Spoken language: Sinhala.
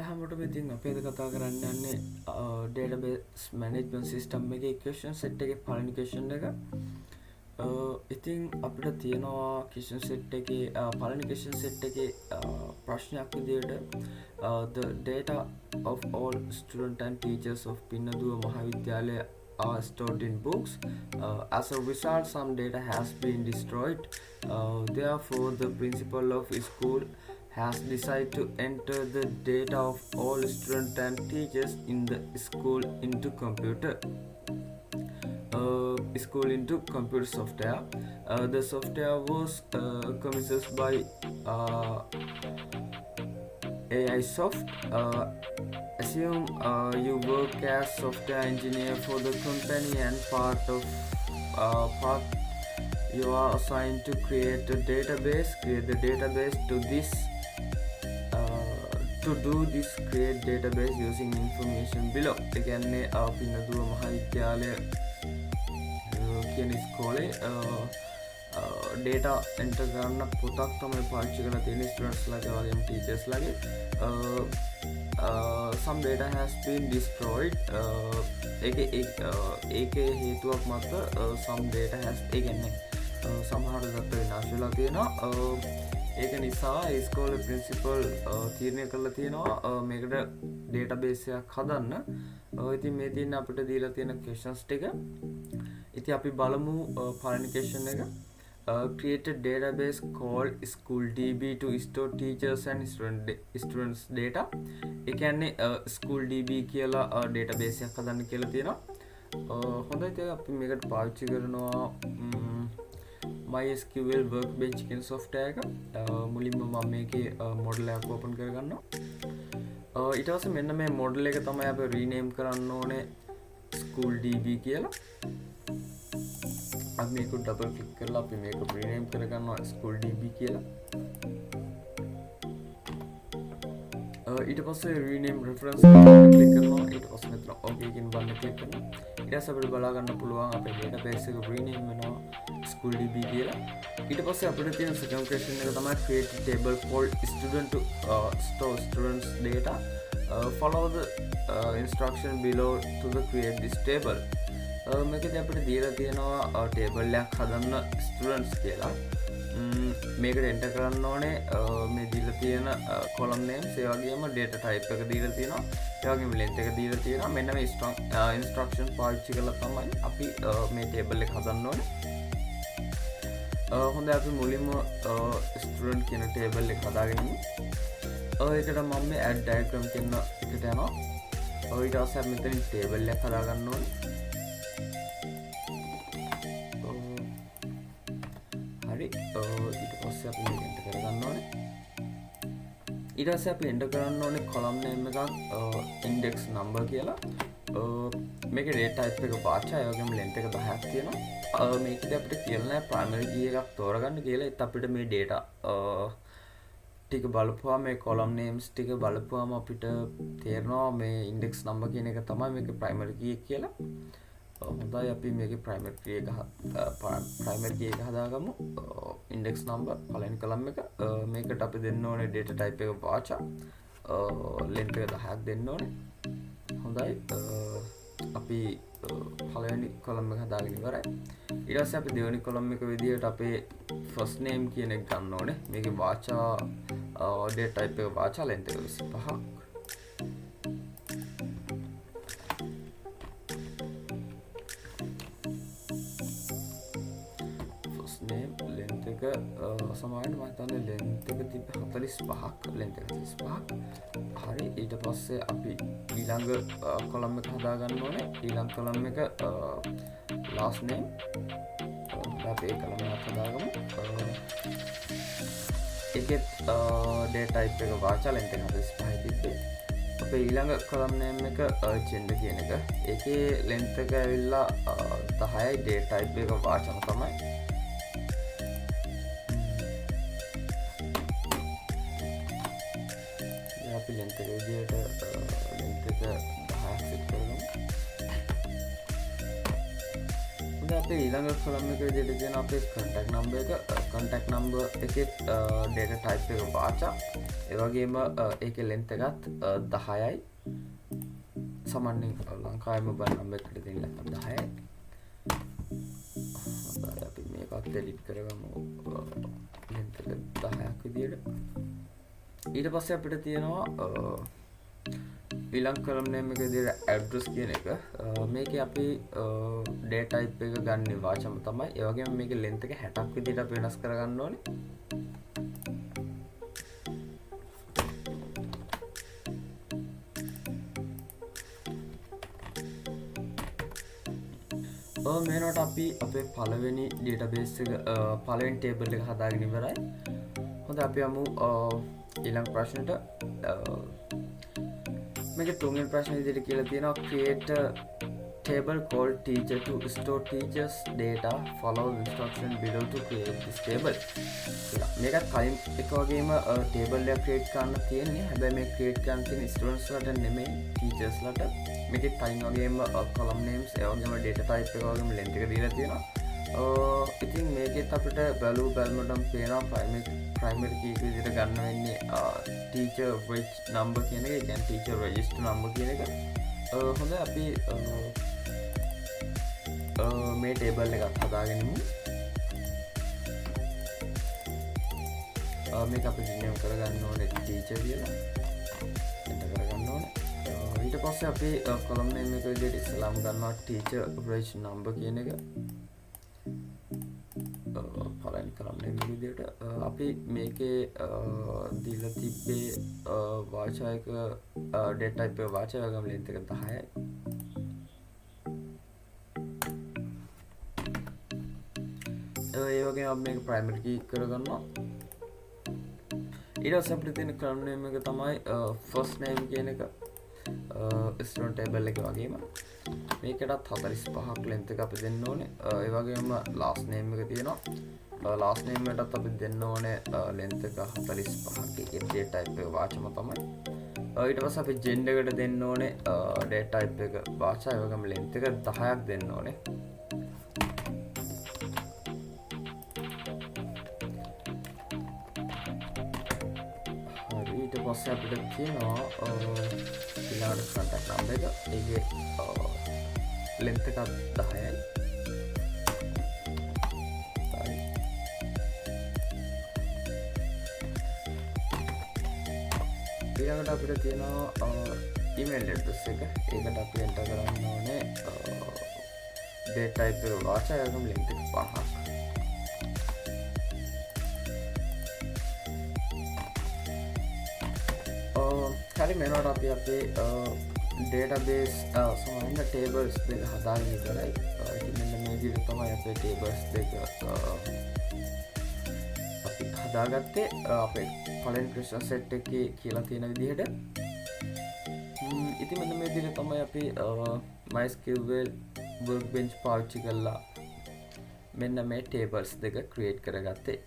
හැමෝටම ඉතින් අපි අද කතා කරන්න යන්නේ database management system එකේ question set එකේ පළවෙනි question එක. ඉතින් අපිට තියෙනවා question set එකේ පළවෙනි question set එකේ ප්‍රශ්නයක් විදියට the data of all students and teachers of Pinnaduwa Mahavidyalaya are stored in books. As a result, some data has been destroyed. Therefore, the principal of school has decided to enter the data of all students and teachers in the school into computer software. The software was commissioned by AI Soft. Assume you work as software engineer for the company and part you are assigned to create the database to do this create database using information below. එකන්නේ පින්නදුව මහාවිද්‍යාලය කියන ඉස්කෝලේ data enter කරන්න පොතක් තමයි පාවිච්චි කරලා තියෙන්නේ students ලාගේ වගේම teachers ලාගේ. Some data has been destroyed. ඒකේ හේතුවක් මත some data has ඒකන්නේ සමහර දත්ත විනාශ වෙලා තියෙනවා. ඒක නිසා ඉස්කෝලේ ප්‍රින්සිපල් තීරණය කරලා තියෙනවා මේකට ඩේටාබේස් එකක් හදන්න. ඉතින් මේ තියෙන අපිට දීලා තියෙන questions ටික. ඉතින් අපි බලමු පළවෙනි question එක. Create a database called SchoolDB to store teachers and students data. ඒ කියන්නේ SchoolDB කියලා database එකක් හදන්න කියලා තියෙනවා. හොඳයි ඉතින් අපි මේකට පාවිච්චි කරනවා MySQL Workbench කියන software එක. මුලින්ම මම මේකේ model එකක් open කරගන්නවා. ඊට පස්සේ මෙන්න මේ model එක තමයි අපි rename කරන්න ඕනේ SchoolDB කියලා. අපි මේක double click කරලා අපි මේක rename කරගන්නවා SchoolDB කියලා. ඊට පස්සේ rename reference click කරනවා. ඊට පස්සේ මෙතන okay කියන බටන් click කරනවා. ඊට පස්සේ අපිට බලා ගන්න පුළුවන් අපේ database එක rename වෙනවා SchoolDB කියලා. ඊට පස්සේ අපිට තියෙන second question එක තමයි create a table called student to store students data. Follow the instruction below to the create this table. මේකදී අපිට දීලා තියෙනවා table එකක් හදන්න students කියලා. මේකට enter කරන්න ඕනේ මේ දීලා තියෙන column names ඒ වගේම data type එක දීලා තියෙනවා. ඒ වගේම length එක දීලා තියෙනවා. මෙන්න මේ instruction පාවිච්චි කරලා තමයි අපි මේ table එක හදන්න ඕනේ. හොඳයි අපි මුලින්ම student කියන table එක හදාගෙන ඉමු. ඒකට මම මේ add diagram කියන එකට යනවා. ඊට පස්සේ අපි මෙතනින් table එක හදා ගන්න ඕනේ. හරි ඊට පස්සේ අපි මේක enter කරගන්න ඕනේ. ඊට පස්සේ අපි enter කරන්න ඕනේ column name එකක් index number කියලා. මේකේ data type එක වාචා ඒ වගේම length එක 10ක් තියෙනවා. මේකදී අපිට කියලා නෑ primary key එකක් තෝරගන්න කියලා. ඒත් අපිට මේ data ටික බලපුවාම මේ column names ටික බලපුවාම අපිට තේරෙනවා මේ index number කියන එක තමයි මේකේ primary key එක කියලා. හොඳයි අපි මේකේ primary key එක හදාගමු. index number පළවෙනි column එක. මේකට අපි දෙන්න ඕනේ data type එක වාචා. length එක 10ක් දෙන්න ඕනේ. හොඳයි අපි පළවෙනි column එක හදාගෙන ඉවරයි. ඊට පස්සේ අපි දෙවෙනි column එක විදියට අපේ first name කියන එක ගන්න ඕනේ. මේකේ වාචා data type එක වාචා length එක 25ක්. first name length එක සමානයි මම හිතන්නේ length එක තිබ්බ 45ක් length එක 35ක්. හරි ඊට පස්සේ අපි ඊළඟ column එක හදා ගන්න ඕනේ. ඊළඟ column එක last name අපි ඒ column එක හදාගමු. ඒකේ data type එක වාචා length එක 45යි තිබ්බේ. අපේ ඊළඟ column name එක gender කියන එක. ඒකේ length එක ඇවිල්ලා 10යි data type එක වාචාම තමයි. අපි length එක විදියට length එක 10ක් set කරගමු. අපේ ඊළඟ කොලම් එක විදිහට තියෙන අපේ contact number එක contact number එකේ data type එක වාචා ඒ වගේම ඒකේ length එකත් 10යි සාමාන්‍යයෙන් ලංකාවේ mobile number එකට දෙන්න 10යි. හොඳයි අපි මේකත් edit කරගමු length එක 10ක් විදිහට. ඊට පස්සේ අපිට තියෙනවා ඊළඟ column name එක විදිහට address කියන එක. මේකේ අපි data type එක ගන්න වාචම තමයි. ඒ වගේම මේකේ length එක 60ක් විදිහට අපි වෙනස් කරගන්න ඕනේ. මේනට අපි අපේ පළවෙනි database එක පළවෙනි table එක හදාගෙන ඉවරයි. හොඳයි අපි යමු ඊළඟ ප්‍රශ්නෙට. මේක තුන්වෙනි ප්‍රශ්නේ විදිහට කියලා තියෙනවා create a table called teacher to store teachers data, follow the instruction below to create this table. මේකත් කලින් එක වගේම table එකක් create කරන්න තියෙන්නේ. හැබැයි මේ create කරන්න තියෙන students ලට නෙමෙයි teachers ලට. මේකේ කලින් වගේම column names ඒ වගේම data type එක වගේම length එක දීලා තියෙනවා. ඉතින් මේකෙත් අපිට බැලුවටම පේනවා primary key එක විදිහට ගන්න වෙන්නේ teacher reg number කියන එක. ඒ කියන්නේ teacher register number කියන එක. හොඳයි අපි මේ table එකක් හදාගෙන ඉමු. මේක අපි rename කරගන්න ඕනේ teacher කියලා. enter කරගන්න ඕනේ. ඊට පස්සේ අපි column name එක විදිහට ඉස්සලාම ගන්නවා teacher reg number කියන එක. පළවෙනි column name එක විදිහට අපි මේකේ දීලා තිබ්බේ වාචා එක data type එක වාචා වගේම length එක 10යි. ඒ වගේම අපි මේක primary key කරගන්නවා. ඊට පස්සේ අපිට තියෙන column name එක තමයි first name කියන එක. student table එක වගේම මේකටත් 45ක් length එක අපි දෙන්න ඕනේ. ඒ වගේම last name එක තියෙනවා. last name එකටත් අපි දෙන්න ඕනේ length එක 45ක්. ඒකේ data type එක වාචම තමයි. ඊට පස්සේ අපි gender එකට දෙන්න ඕනේ data type එක වාචා. ඒ වගේම length එක 10ක් දෙන්න ඕනේ. ඊට පස්සේ අපිට තියෙනවා ඊළඟ contact number එක. ඒකේ length එකක් 10යි. ඊළඟට අපිට තියෙනවා email address එක. ඒකට අපි enter කරන්න ඕනේ data type එක වාචා වගේම length එක 5ක්. හරි මේනට අපි අපේ database සමහරවිට tables දෙක හදාගෙන ඉවරයි. ඉතින් මෙන්න මේ විදිහට තමයි අපේ tables දෙක අපි හදාගත්තේ. අපේ පළවෙනි question set එකේ කියලා තියෙන විදිහට. ඉතින් මෙන්න මේ විදිහට තමයි අපි MySQL Workbench පාවිච්චි කරලා මෙන්න මේ tables දෙක create කරගත්තේ.